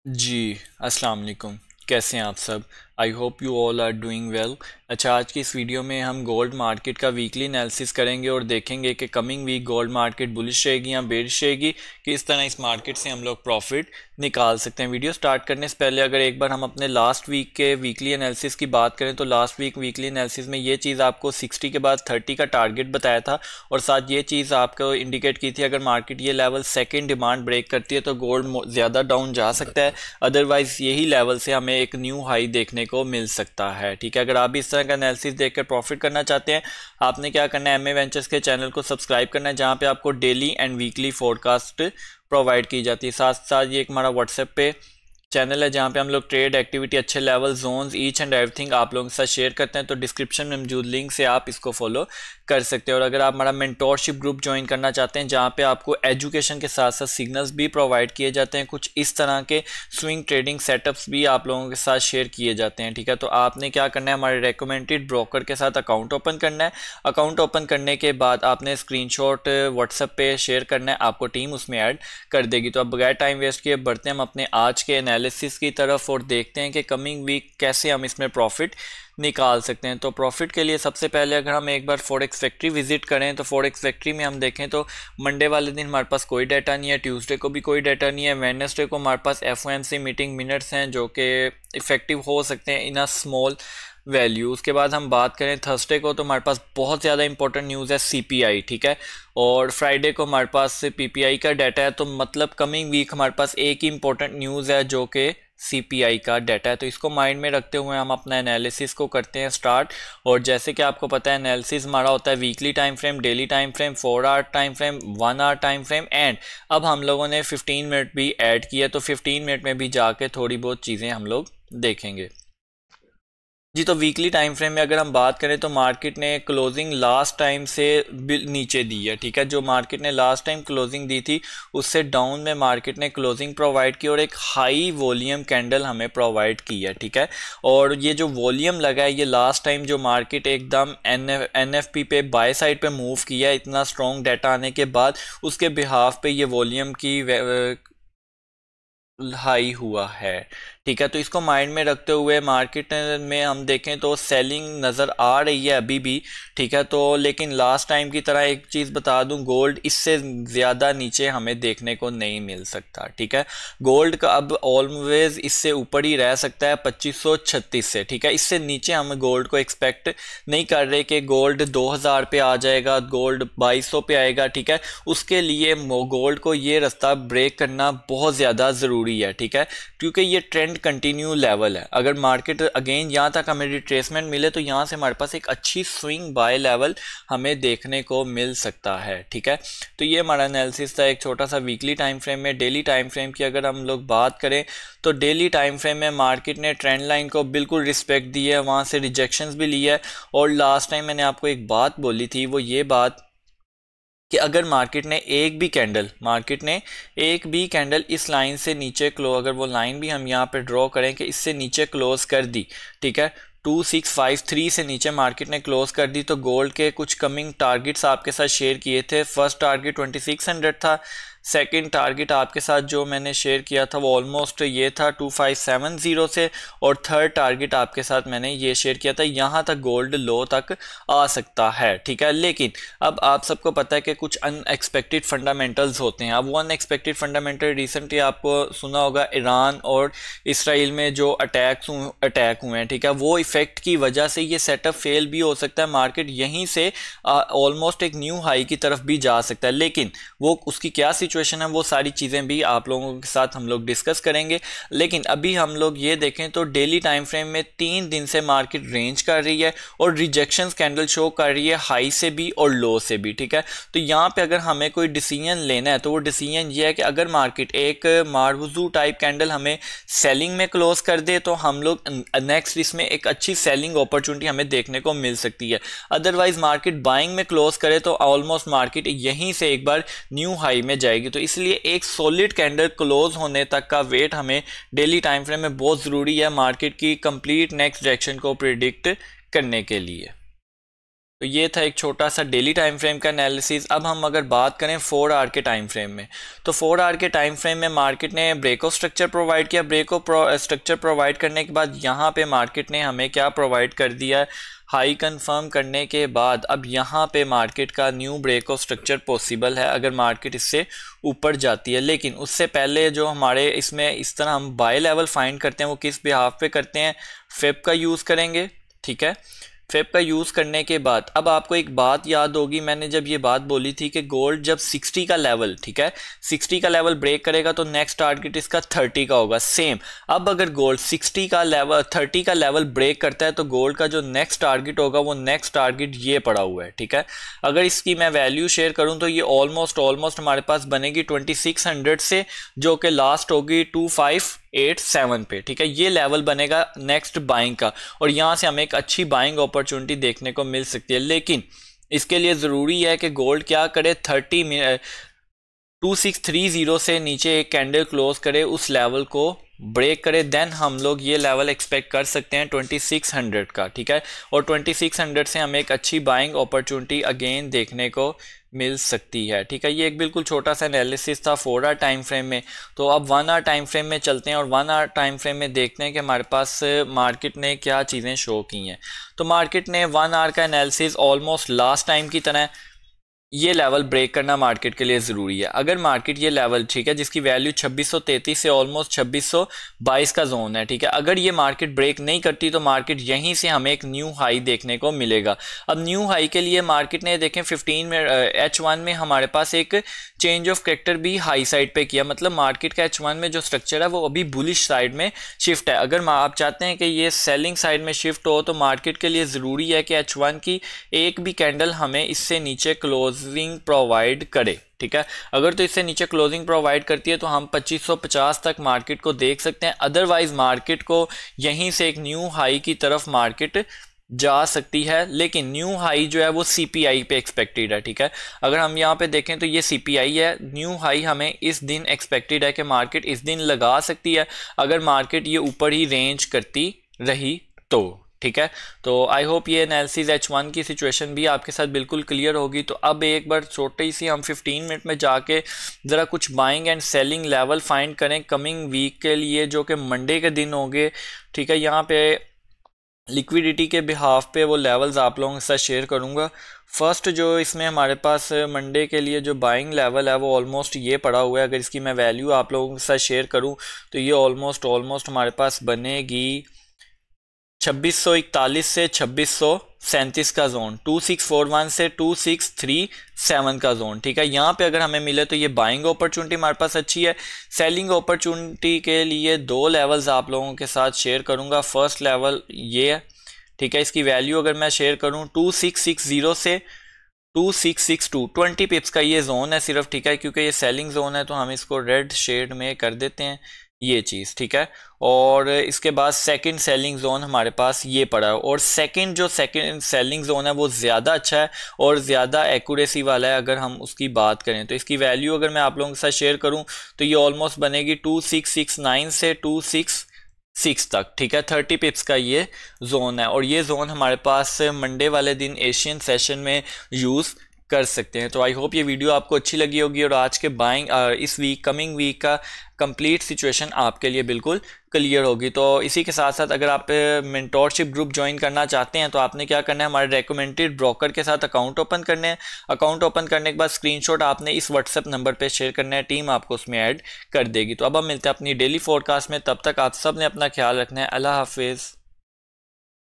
जी, अस्सलाम वालेकुम। कैसे हैं आप सब? I hope you all are doing well. अच्छा, आज की इस वीडियो में हम गोल्ड मार्केट का वीकली एनालिसिस करेंगे और देखेंगे कि coming week gold market bullish रहेगी या बेरिश रहेगी, कि इस तरह इस मार्केट से हम लोग प्रॉफिट निकाल सकते हैं। वीडियो स्टार्ट करने से पहले अगर एक बार हम अपने लास्ट वीक के वीकली एनालिसिस की बात करें तो लास्ट वीक वीकली एनालिसिस में ये चीज़ आपको 60 के बाद 30 का टारगेट बताया था और साथ ये चीज़ आपको इंडिकेट की थी अगर मार्केट ये लेवल सेकेंड डिमांड ब्रेक करती है तो गोल्ड ज़्यादा डाउन जा सकता है, अदरवाइज यही लेवल से हमें एक न्यू हाई देखने को मिल सकता है। ठीक है, अगर आप भी इस तरह का एनालिसिस देखकर प्रॉफिट करना चाहते हैं, आपने क्या करना है, एमए वेंचर्स के चैनल को सब्सक्राइब करना है जहां पे आपको daily and weekly forecast provide की जाती है। साथ साथ ये एक हमारा व्हाट्सएप पे चैनल है जहाँ पे हम लोग ट्रेड एक्टिविटी, अच्छे level, zones, each and everything आप लोगों के साथ शेयर करते हैं। तो डिस्क्रिप्शन में मौजूद लिंक से आप इसको फॉलो कर सकते हैं। और अगर आप हमारा मेंटोरशिप ग्रुप ज्वाइन करना चाहते हैं जहाँ पे आपको एजुकेशन के साथ साथ सिग्नल्स भी प्रोवाइड किए जाते हैं, कुछ इस तरह के स्विंग ट्रेडिंग सेटअप्स भी आप लोगों के साथ शेयर किए जाते हैं। ठीक है, तो आपने क्या करना है, हमारे रेकमेंडेड ब्रोकर के साथ अकाउंट ओपन करना है। अकाउंट ओपन करने के बाद आपने स्क्रीनशॉट व्हाट्सएप पे शेयर करना है, आपको टीम उसमें ऐड कर देगी। तो अब बगैर टाइम वेस्ट किए बढ़ते हैं हम अपने आज के एनालिसिस की तरफ और देखते हैं कि कमिंग वीक कैसे हम इसमें प्रॉफिट निकाल सकते हैं। तो प्रॉफिट के लिए सबसे पहले अगर हम एक बार फॉरेक्स फैक्ट्री विजिट करें तो फॉरेक्स फैक्ट्री में हम देखें तो मंडे वाले दिन हमारे पास कोई डाटा नहीं है, ट्यूसडे को भी कोई डाटा नहीं है, वेडनेसडे को हमारे पास एफओएमसी मीटिंग मिनट्स हैं जो कि इफेक्टिव हो सकते हैं इन अ स्मॉल वैल्यू। उसके बाद हम बात करें थर्सडे को तो हमारे पास बहुत ज़्यादा इंपॉर्टेंट न्यूज़ है सीपीआई। ठीक है, और फ्राइडे को हमारे पास पीपीआई का डाटा है। तो मतलब कमिंग वीक हमारे पास एक ही इंपॉर्टेंट न्यूज़ है जो कि सीपीआई का डाटा है। तो इसको माइंड में रखते हुए हम अपना एनालिसिस को करते हैं स्टार्ट। और जैसे कि आपको पता है एनालिसिस हमारा होता है weekly time frame, daily time frame, 4 hour time frame, 1 hour time frame and अब हम लोगों ने 15 मिनट भी ऐड किया। तो 15 मिनट में भी जाके थोड़ी बहुत चीज़ें हम लोग देखेंगे। जी, तो वीकली टाइम फ्रेम में अगर हम बात करें तो मार्केट ने क्लोजिंग लास्ट टाइम से नीचे दी है। ठीक है, जो मार्केट ने लास्ट टाइम क्लोजिंग दी थी उससे डाउन में मार्केट ने क्लोजिंग प्रोवाइड की और एक हाई वॉल्यूम कैंडल हमें प्रोवाइड की है। ठीक है, और ये जो वॉल्यूम लगा है ये लास्ट टाइम जो मार्केट एकदम एनएफपी पे बाय साइड पे मूव किया है, इतना स्ट्रॉन्ग डाटा आने के बाद उसके बिहाफ पे ये वॉल्यूम की हाई हुआ है। ठीक है, तो इसको माइंड में रखते हुए मार्केट में हम देखें तो सेलिंग नज़र आ रही है अभी भी। ठीक है, तो लेकिन लास्ट टाइम की तरह एक चीज़ बता दूं, गोल्ड इससे ज़्यादा नीचे हमें देखने को नहीं मिल सकता। ठीक है, गोल्ड का अब ऑलवेज इससे ऊपर ही रह सकता है 2536 से। ठीक है, इससे नीचे हम गोल्ड को एक्सपेक्ट नहीं कर रहे कि गोल्ड 2000 पे आ जाएगा, गोल्ड 2200 पे आएगा। ठीक है, उसके लिए गोल्ड को ये रास्ता ब्रेक करना बहुत ज़्यादा ज़रूरी है। ठीक है, क्योंकि ये ट्रेंड कंटिन्यू लेवल है। अगर मार्केट अगेन यहाँ तक हमें रिट्रेसमेंट मिले तो यहाँ से हमारे पास एक अच्छी स्विंग बाय लेवल हमें देखने को मिल सकता है। ठीक है, तो ये हमारा एनालिसिस था एक छोटा सा वीकली टाइम फ्रेम में। डेली टाइम फ्रेम की अगर हम लोग बात करें तो डेली टाइम फ्रेम में मार्केट ने ट्रेंड लाइन को बिल्कुल रिस्पेक्ट दी है, वहाँ से रिजेक्शंस भी ली है। और लास्ट टाइम मैंने आपको एक बात बोली थी, वो ये बात कि अगर मार्केट ने एक भी कैंडल इस लाइन से नीचे क्लोज, अगर वो लाइन भी हम यहाँ पे ड्रॉ करें कि इससे नीचे क्लोज कर दी, ठीक है, 2653 से नीचे मार्केट ने क्लोज कर दी, तो गोल्ड के कुछ कमिंग टारगेट्स आपके साथ शेयर किए थे। फर्स्ट टारगेट 2600 था, सेकंड टारगेट आपके साथ जो मैंने शेयर किया था वो ऑलमोस्ट ये था 2570 से, और थर्ड टारगेट आपके साथ मैंने ये शेयर किया था यहाँ तक गोल्ड लो तक आ सकता है। ठीक है, लेकिन अब आप सबको पता है कि कुछ अनएक्सपेक्टेड फंडामेंटल्स होते हैं। अब वो अनएक्सपेक्टेड फंडामेंटल रिसेंटली आपको सुना होगा, ईरान और इसराइल में जो अटैक हुए हैं। ठीक है, वो इफेक्ट की वजह से ये सेटअप फेल भी हो सकता है, मार्केट यहीं से ऑलमोस्ट एक न्यू हाई की तरफ भी जा सकता है। लेकिन वो उसकी क्या सिचुएशन है वो सारी चीज़ें भी आप लोगों के साथ हम लोग डिस्कस करेंगे। लेकिन अभी हम लोग ये देखें तो डेली टाइम फ्रेम में 3 दिन से मार्केट रेंज कर रही है और रिजेक्शन कैंडल शो कर रही है, हाई से भी और लो से भी। ठीक है, तो यहाँ पे अगर हमें कोई डिसीजन लेना है तो वो डिसीजन ये है कि अगर मार्केट एक मार्वजू टाइप कैंडल हमें सेलिंग में क्लोज कर दे तो हम लोग नेक्स्ट इसमें एक अच्छी सेलिंग अपॉर्चुनिटी हमें देखने को मिल सकती है। अदरवाइज मार्केट बाइंग में क्लोज करे तो ऑलमोस्ट मार्केट यहीं से एक बार न्यू हाई में जाएगी। तो इसलिए एक सॉलिड कैंडल क्लोज होने तक का वेट हमें डेली टाइम फ्रेम में बहुत ज़रूरी है मार्केट की कंप्लीट नेक्स्ट डायरेक्शन को प्रिडिक्ट करने के लिए। तो ये था एक छोटा सा डेली टाइम फ्रेम का एनालिसिस। अब हम अगर बात करें 4 आवर के टाइम फ्रेम में, तो 4 आवर के टाइम फ्रेम में मार्केट ने ब्रेकआउट स्ट्रक्चर प्रोवाइड किया। ब्रेकआउट स्ट्रक्चर प्रोवाइड करने के बाद यहाँ पे मार्केट ने हमें क्या प्रोवाइड कर दिया, हाई कंफर्म करने के बाद अब यहाँ पे मार्केट का न्यू ब्रेकआउट स्ट्रक्चर पॉसिबल है अगर मार्केट इससे ऊपर जाती है। लेकिन उससे पहले जो हमारे इसमें इस तरह हम बाय लेवल फाइंड करते हैं वो किस बिहाफ पे करते हैं, फेब का यूज़ करेंगे। ठीक है, फेब का यूज़ करने के बाद अब आपको एक बात याद होगी, मैंने जब ये बात बोली थी कि गोल्ड जब 60 का लेवल, ठीक है, 60 का लेवल ब्रेक करेगा तो नेक्स्ट टारगेट इसका 30 का होगा। सेम अब अगर गोल्ड 60 का लेवल 30 का लेवल ब्रेक करता है तो गोल्ड का जो नेक्स्ट टारगेट होगा वो नेक्स्ट टारगेट ये पड़ा हुआ है। ठीक है, अगर इसकी मैं वैल्यू शेयर करूं तो ये ऑलमोस्ट हमारे पास बनेगी 2600 से, जो कि लास्ट होगी 2587 पे। ठीक है, ये लेवल बनेगा नेक्स्ट बाइंग का और यहाँ से हमें एक अच्छी बाइंग अपॉर्चुनिटी देखने को मिल सकती है। लेकिन इसके लिए ज़रूरी है कि गोल्ड क्या करे, 2630 से नीचे एक कैंडल क्लोज करे, उस लेवल को ब्रेक करे, देन हम लोग ये लेवल एक्सपेक्ट कर सकते हैं 2600 का। ठीक है, और 2600 से हमें एक अच्छी बाइंग अपॉर्चुनिटी अगेन देखने को मिल सकती है। ठीक है, ये एक बिल्कुल छोटा सा एनालिसिस था 4 आवर टाइम फ्रेम में। तो अब 1 आवर टाइम फ्रेम में चलते हैं और 1 आवर टाइम फ्रेम में देखते हैं कि हमारे पास मार्केट ने क्या चीज़ें शो की हैं। तो मार्केट ने 1 आवर का एनालिसिस ऑलमोस्ट लास्ट टाइम की तरह ये लेवल ब्रेक करना मार्केट के लिए ज़रूरी है। अगर मार्केट ये लेवल, ठीक है, जिसकी वैल्यू 2633 से ऑलमोस्ट 2622 का जोन है, ठीक है, अगर ये मार्केट ब्रेक नहीं करती तो मार्केट यहीं से हमें एक न्यू हाई देखने को मिलेगा। अब न्यू हाई के लिए मार्केट ने देखें 15 में H1 में हमारे पास एक चेंज ऑफ कैरेक्टर भी हाई साइड पे किया, मतलब मार्केट का H1 में जो स्ट्रक्चर है वो अभी बुलिश साइड में शिफ्ट है। अगर आप चाहते हैं कि ये सेलिंग साइड में शिफ्ट हो तो मार्केट के लिए ज़रूरी है कि H1 की एक भी कैंडल हमें इससे नीचे क्लोजिंग प्रोवाइड करे। ठीक है, अगर तो इससे नीचे क्लोजिंग प्रोवाइड करती है तो हम 2550 तक मार्केट को देख सकते हैं। अदरवाइज मार्केट को यहीं से एक न्यू हाई की तरफ मार्केट जा सकती है, लेकिन न्यू हाई जो है वो CPI पे एक्सपेक्टेड है। ठीक है, अगर हम यहाँ पे देखें तो ये CPI है, न्यू हाई हमें इस दिन एक्सपेक्टेड है कि मार्केट इस दिन लगा सकती है अगर मार्केट ये ऊपर ही रेंज करती रही तो। ठीक है, तो आई होप ये एनालिसिस H1 की सिचुएशन भी आपके साथ बिल्कुल क्लियर होगी। तो अब एक बार छोटी सी हम 15 मिनट में जाके ज़रा कुछ buying and selling level find करें कमिंग वीक के लिए, जो कि मंडे के दिन होंगे। ठीक है, यहाँ पे लिक्विडिटी के बिहाफ पे वो लेवल्स आप लोगों के साथ शेयर करूँगा। फर्स्ट जो इसमें हमारे पास मंडे के लिए जो बाइंग लेवल है वो ऑलमोस्ट ये पड़ा हुआ है। अगर इसकी मैं वैल्यू आप लोगों के साथ शेयर करूँ तो ये ऑलमोस्ट हमारे पास बनेगी 2641 से 2637 का जोन, 2641 से 2637 का जोन। ठीक है, यहाँ पे अगर हमें मिले तो ये बाइंग अपॉर्चुनिटी हमारे पास अच्छी है। सेलिंग अपॉर्चुनिटी के लिए 2 लेवल्स आप लोगों के साथ शेयर करूँगा। फर्स्ट लेवल ये है, ठीक है, इसकी वैल्यू अगर मैं शेयर करूँ 2660 से 2662, 20 पिप्स का ये जोन है सिर्फ। ठीक है, क्योंकि ये सेलिंग जोन है तो हम इसको रेड शेड में कर देते हैं ये चीज़। ठीक है, और इसके बाद सेकंड सेलिंग जोन हमारे पास ये पड़ा है और सेकंड सेलिंग जोन है वो ज़्यादा अच्छा है और ज़्यादा एक्यूरेसी वाला है। अगर हम उसकी बात करें तो इसकी वैल्यू अगर मैं आप लोगों के साथ शेयर करूं तो ये ऑलमोस्ट बनेगी 2669 से 266 तक। ठीक है, 30 पिप्स का ये जोन है और ये जोन हमारे पास मंडे वाले दिन एशियन सेशन में यूज़ कर सकते हैं। तो आई होप ये वीडियो आपको अच्छी लगी होगी और आज के बाइंग इस वीक कमिंग वीक का कंप्लीट सिचुएशन आपके लिए बिल्कुल क्लियर होगी। तो इसी के साथ साथ अगर आप मेंटोरशिप ग्रुप ज्वाइन करना चाहते हैं तो आपने क्या करना है, हमारे रेकमेंडेड ब्रोकर के साथ अकाउंट ओपन करने हैं। अकाउंट ओपन करने के बाद स्क्रीनशॉट आपने इस व्हाट्सएप नंबर पे शेयर करना है, टीम आपको उसमें ऐड कर देगी। तो अब हम मिलते हैं अपनी डेली फोरकास्ट में, तब तक आप सब ने अपना ख्याल रखना है। अल्लाह हाफिज़।